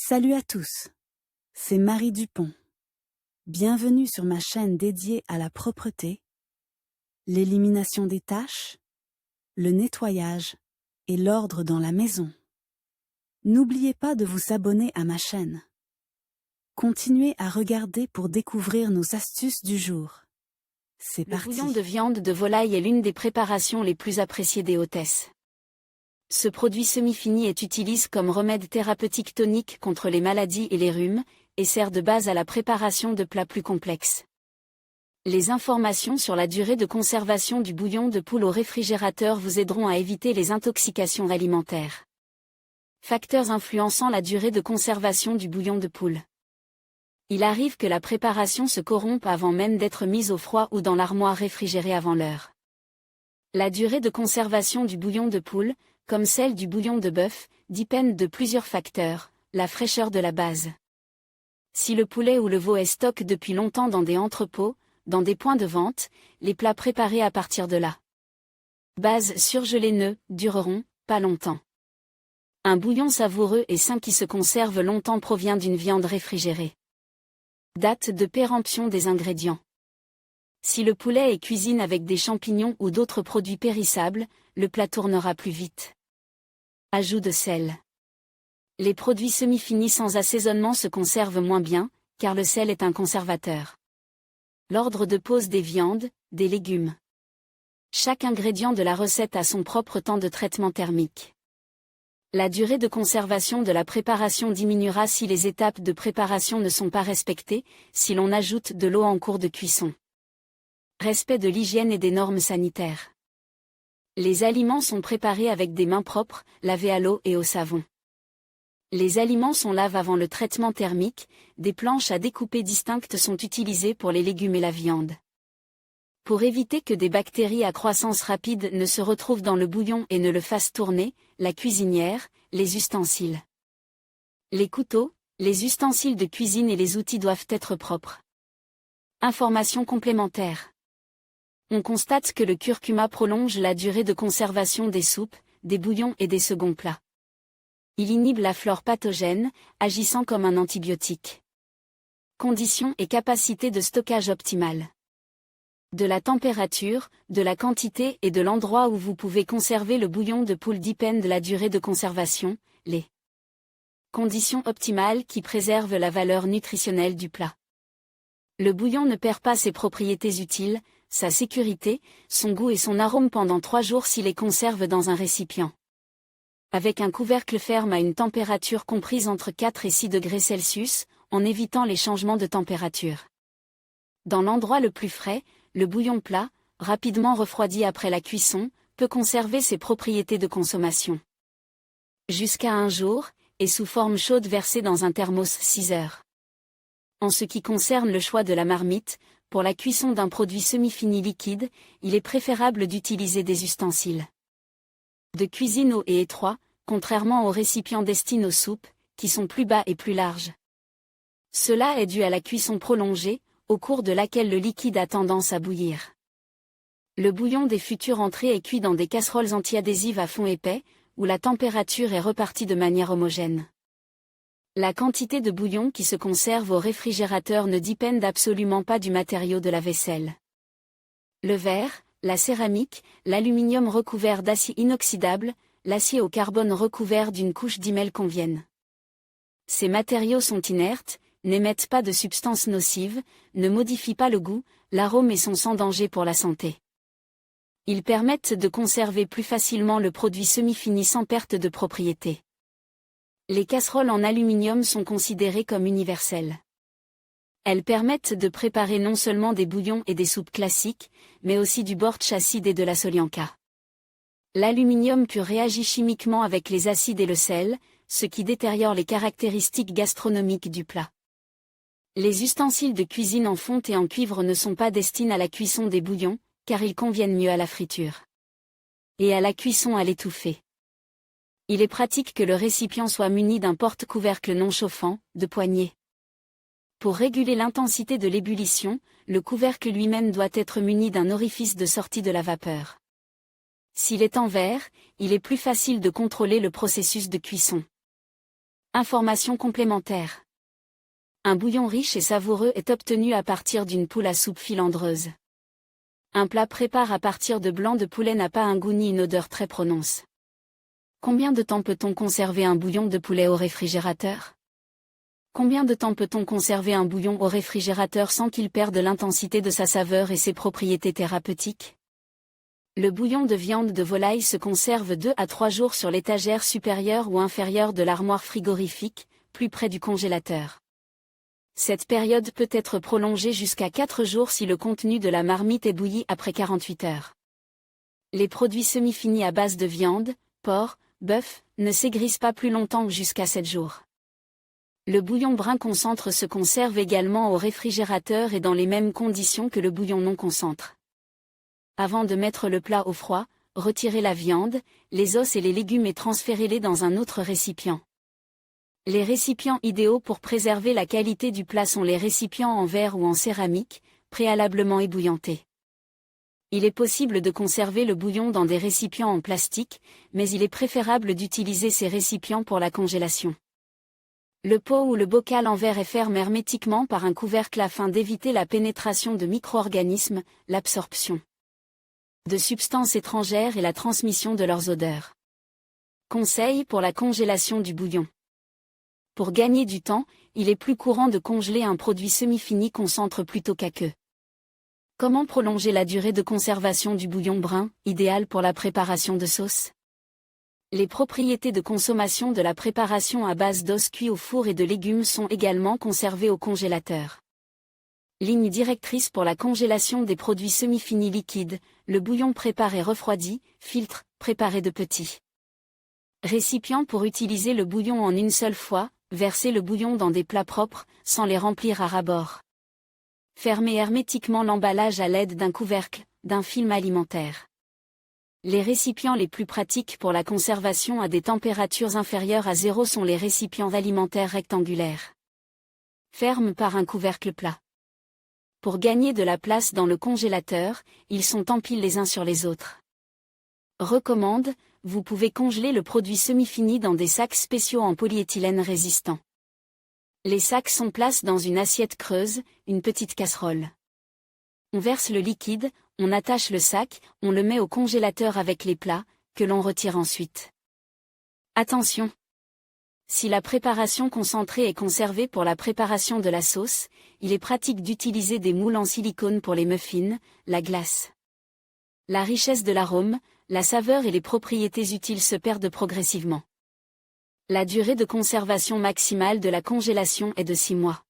Salut à tous, c'est Marie Dupont. Bienvenue sur ma chaîne dédiée à la propreté, l'élimination des taches, le nettoyage et l'ordre dans la maison. N'oubliez pas de vous abonner à ma chaîne. Continuez à regarder pour découvrir nos astuces du jour. C'est parti. Le bouillon de viande de volaille est l'une des préparations les plus appréciées des hôtesses. Ce produit semi-fini est utilisé comme remède thérapeutique tonique contre les maladies et les rhumes, et sert de base à la préparation de plats plus complexes. Les informations sur la durée de conservation du bouillon de poule au réfrigérateur vous aideront à éviter les intoxications alimentaires. Facteurs influençant la durée de conservation du bouillon de poule. Il arrive que la préparation se corrompe avant même d'être mise au froid ou dans l'armoire réfrigérée avant l'heure. La durée de conservation du bouillon de poule, comme celle du bouillon de bœuf, dépendent de plusieurs facteurs, la fraîcheur de la base. Si le poulet ou le veau est stocké depuis longtemps dans des entrepôts, dans des points de vente, les plats préparés à partir de là. Base surgelée ne dureront pas longtemps. Un bouillon savoureux et sain qui se conserve longtemps provient d'une viande réfrigérée. Date de péremption des ingrédients. Si le poulet est cuisiné avec des champignons ou d'autres produits périssables, le plat tournera plus vite. Ajout de sel. Les produits semi-finis sans assaisonnement se conservent moins bien, car le sel est un conservateur. L'ordre de pose des viandes, des légumes. Chaque ingrédient de la recette a son propre temps de traitement thermique. La durée de conservation de la préparation diminuera si les étapes de préparation ne sont pas respectées, si l'on ajoute de l'eau en cours de cuisson. Respect de l'hygiène et des normes sanitaires. Les aliments sont préparés avec des mains propres, lavées à l'eau et au savon. Les aliments sont lavés avant le traitement thermique, des planches à découper distinctes sont utilisées pour les légumes et la viande. Pour éviter que des bactéries à croissance rapide ne se retrouvent dans le bouillon et ne le fassent tourner, la cuisinière, les ustensiles. Les couteaux, les ustensiles de cuisine et les outils doivent être propres. Informations complémentaires. On constate que le curcuma prolonge la durée de conservation des soupes, des bouillons et des seconds plats. Il inhibe la flore pathogène, agissant comme un antibiotique. Conditions et capacité de stockage optimales. De la température, de la quantité et de l'endroit où vous pouvez conserver le bouillon de poule dépendent de la durée de conservation, les conditions optimales qui préservent la valeur nutritionnelle du plat. Le bouillon ne perd pas ses propriétés utiles, sa sécurité, son goût et son arôme pendant 3 jours s'il les conserve dans un récipient. Avec un couvercle ferme à une température comprise entre 4 et 6 degrés Celsius, en évitant les changements de température. Dans l'endroit le plus frais, le bouillon plat, rapidement refroidi après la cuisson, peut conserver ses propriétés de consommation. Jusqu'à 1 jour, et sous forme chaude versée dans un thermos 6 heures. En ce qui concerne le choix de la marmite, pour la cuisson d'un produit semi-fini liquide, il est préférable d'utiliser des ustensiles de cuisine hauts et étroits, contrairement aux récipients destinés aux soupes, qui sont plus bas et plus larges. Cela est dû à la cuisson prolongée, au cours de laquelle le liquide a tendance à bouillir. Le bouillon des futures entrées est cuit dans des casseroles anti-adhésives à fond épais, où la température est repartie de manière homogène. La quantité de bouillon qui se conserve au réfrigérateur ne dépend absolument pas du matériau de la vaisselle. Le verre, la céramique, l'aluminium recouvert d'acier inoxydable, l'acier au carbone recouvert d'une couche d'imel conviennent. Ces matériaux sont inertes, n'émettent pas de substances nocives, ne modifient pas le goût, l'arôme et sont sans danger pour la santé. Ils permettent de conserver plus facilement le produit semi-fini sans perte de propriété. Les casseroles en aluminium sont considérées comme universelles. Elles permettent de préparer non seulement des bouillons et des soupes classiques, mais aussi du bortsch acide et de la solianka. L'aluminium pur réagit chimiquement avec les acides et le sel, ce qui détériore les caractéristiques gastronomiques du plat. Les ustensiles de cuisine en fonte et en cuivre ne sont pas destinés à la cuisson des bouillons, car ils conviennent mieux à la friture. Et à la cuisson à l'étouffée. Il est pratique que le récipient soit muni d'un porte-couvercle non chauffant, de poignée. Pour réguler l'intensité de l'ébullition, le couvercle lui-même doit être muni d'un orifice de sortie de la vapeur. S'il est en verre, il est plus facile de contrôler le processus de cuisson. Information complémentaire. Un bouillon riche et savoureux est obtenu à partir d'une poule à soupe filandreuse. Un plat préparé à partir de blanc de poulet n'a pas un goût ni une odeur très prononcée. Combien de temps peut-on conserver un bouillon de poulet au réfrigérateur? Combien de temps peut-on conserver un bouillon au réfrigérateur sans qu'il perde l'intensité de sa saveur et ses propriétés thérapeutiques? Le bouillon de viande de volaille se conserve 2 à 3 jours sur l'étagère supérieure ou inférieure de l'armoire frigorifique, plus près du congélateur. Cette période peut être prolongée jusqu'à 4 jours si le contenu de la marmite est bouilli après 48 heures. Les produits semi-finis à base de viande, porc, bœuf, ne s'aigrissent pas plus longtemps que jusqu'à 7 jours. Le bouillon brun concentre se conserve également au réfrigérateur et dans les mêmes conditions que le bouillon non concentre. Avant de mettre le plat au froid, retirez la viande, les os et les légumes et transférez-les dans un autre récipient. Les récipients idéaux pour préserver la qualité du plat sont les récipients en verre ou en céramique, préalablement ébouillantés. Il est possible de conserver le bouillon dans des récipients en plastique, mais il est préférable d'utiliser ces récipients pour la congélation. Le pot ou le bocal en verre est fermé hermétiquement par un couvercle afin d'éviter la pénétration de micro-organismes, l'absorption de substances étrangères et la transmission de leurs odeurs. Conseil pour la congélation du bouillon. Pour gagner du temps, il est plus courant de congeler un produit semi-fini concentre plutôt qu'aqueux. Comment prolonger la durée de conservation du bouillon brun, idéal pour la préparation de sauces? Les propriétés de consommation de la préparation à base d'os cuits au four et de légumes sont également conservées au congélateur. Ligne directrice pour la congélation des produits semi-finis liquides, le bouillon préparé refroidi, filtre, préparé de petits récipients pour utiliser le bouillon en une seule fois, verser le bouillon dans des plats propres, sans les remplir à ras-bord. Fermer hermétiquement l'emballage à l'aide d'un couvercle, d'un film alimentaire. Les récipients les plus pratiques pour la conservation à des températures inférieures à 0 sont les récipients alimentaires rectangulaires. Ferme par un couvercle plat. Pour gagner de la place dans le congélateur, ils sont empilés les uns sur les autres. Recommande, vous pouvez congeler le produit semi-fini dans des sacs spéciaux en polyéthylène résistant. Les sacs sont placés dans une assiette creuse, une petite casserole. On verse le liquide, on attache le sac, on le met au congélateur avec les plats, que l'on retire ensuite. Attention! Si la préparation concentrée est conservée pour la préparation de la sauce, il est pratique d'utiliser des moules en silicone pour les muffins, la glace. La richesse de l'arôme, la saveur et les propriétés utiles se perdent progressivement. La durée de conservation maximale de la congélation est de 6 mois.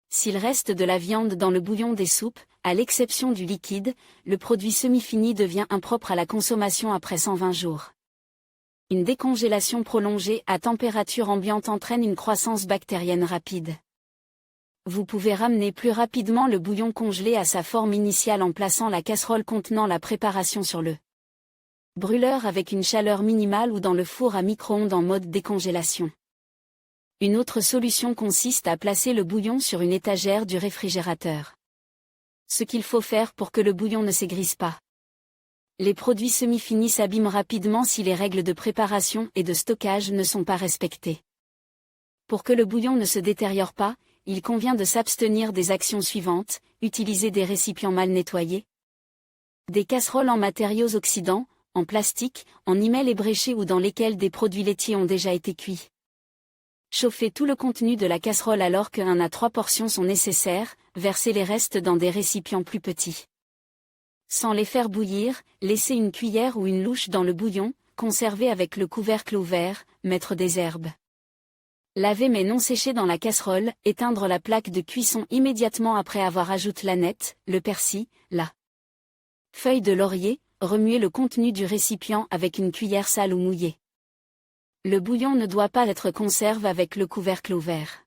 S'il reste de la viande dans le bouillon des soupes, à l'exception du liquide, le produit semi-fini devient impropre à la consommation après 120 jours. Une décongélation prolongée à température ambiante entraîne une croissance bactérienne rapide. Vous pouvez ramener plus rapidement le bouillon congelé à sa forme initiale en plaçant la casserole contenant la préparation sur le brûleur avec une chaleur minimale ou dans le four à micro-ondes en mode décongélation. Une autre solution consiste à placer le bouillon sur une étagère du réfrigérateur. Ce qu'il faut faire pour que le bouillon ne s'aigrisse pas. Les produits semi-finis s'abîment rapidement si les règles de préparation et de stockage ne sont pas respectées. Pour que le bouillon ne se détériore pas, il convient de s'abstenir des actions suivantes: utiliser des récipients mal nettoyés, des casseroles en matériaux oxydants, en plastique, en email ébréché ou dans lesquels des produits laitiers ont déjà été cuits. Chauffer tout le contenu de la casserole alors que 1 à 3 portions sont nécessaires, verser les restes dans des récipients plus petits. Sans les faire bouillir, laisser une cuillère ou une louche dans le bouillon, conserver avec le couvercle ouvert, mettre des herbes. Laver mais non sécher dans la casserole, éteindre la plaque de cuisson immédiatement après avoir ajouté l'aneth, le persil, la feuille de laurier, remuer le contenu du récipient avec une cuillère sale ou mouillée. Le bouillon ne doit pas être conservé avec le couvercle ouvert.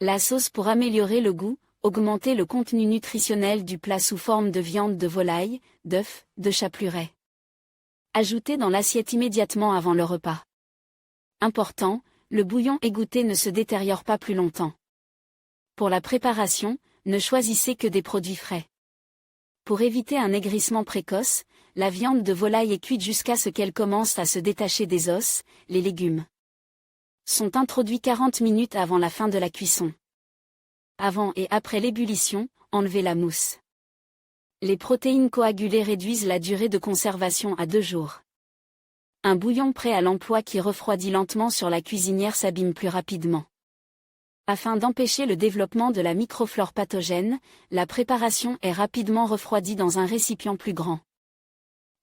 La sauce pour améliorer le goût, augmenter le contenu nutritionnel du plat sous forme de viande de volaille, d'œuf, de chapelure. Ajoutez dans l'assiette immédiatement avant le repas. Important, le bouillon égoutté ne se détériore pas plus longtemps. Pour la préparation, ne choisissez que des produits frais. Pour éviter un aigrissement précoce, la viande de volaille est cuite jusqu'à ce qu'elle commence à se détacher des os, les légumes Sont introduits 40 minutes avant la fin de la cuisson. Avant et après l'ébullition, enlevez la mousse. Les protéines coagulées réduisent la durée de conservation à 2 jours. Un bouillon prêt à l'emploi qui refroidit lentement sur la cuisinière s'abîme plus rapidement. Afin d'empêcher le développement de la microflore pathogène, la préparation est rapidement refroidie dans un récipient plus grand.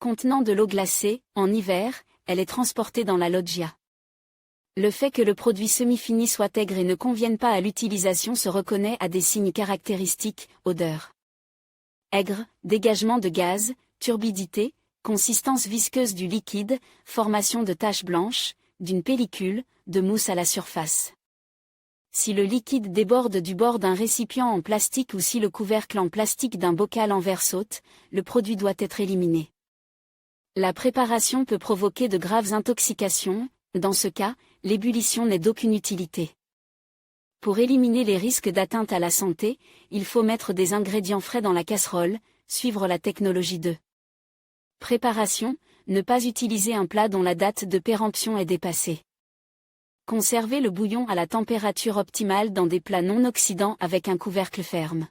Contenant de l'eau glacée, en hiver, elle est transportée dans la loggia. Le fait que le produit semi-fini soit aigre et ne convienne pas à l'utilisation se reconnaît à des signes caractéristiques, odeur aigre, dégagement de gaz, turbidité, consistance visqueuse du liquide, formation de taches blanches, d'une pellicule, de mousse à la surface. Si le liquide déborde du bord d'un récipient en plastique ou si le couvercle en plastique d'un bocal en verre saute, le produit doit être éliminé. La préparation peut provoquer de graves intoxications, dans ce cas, l'ébullition n'est d'aucune utilité. Pour éliminer les risques d'atteinte à la santé, il faut mettre des ingrédients frais dans la casserole, suivre la technologie de préparation, ne pas utiliser un plat dont la date de péremption est dépassée. Conserver le bouillon à la température optimale dans des plats non oxydants avec un couvercle ferme.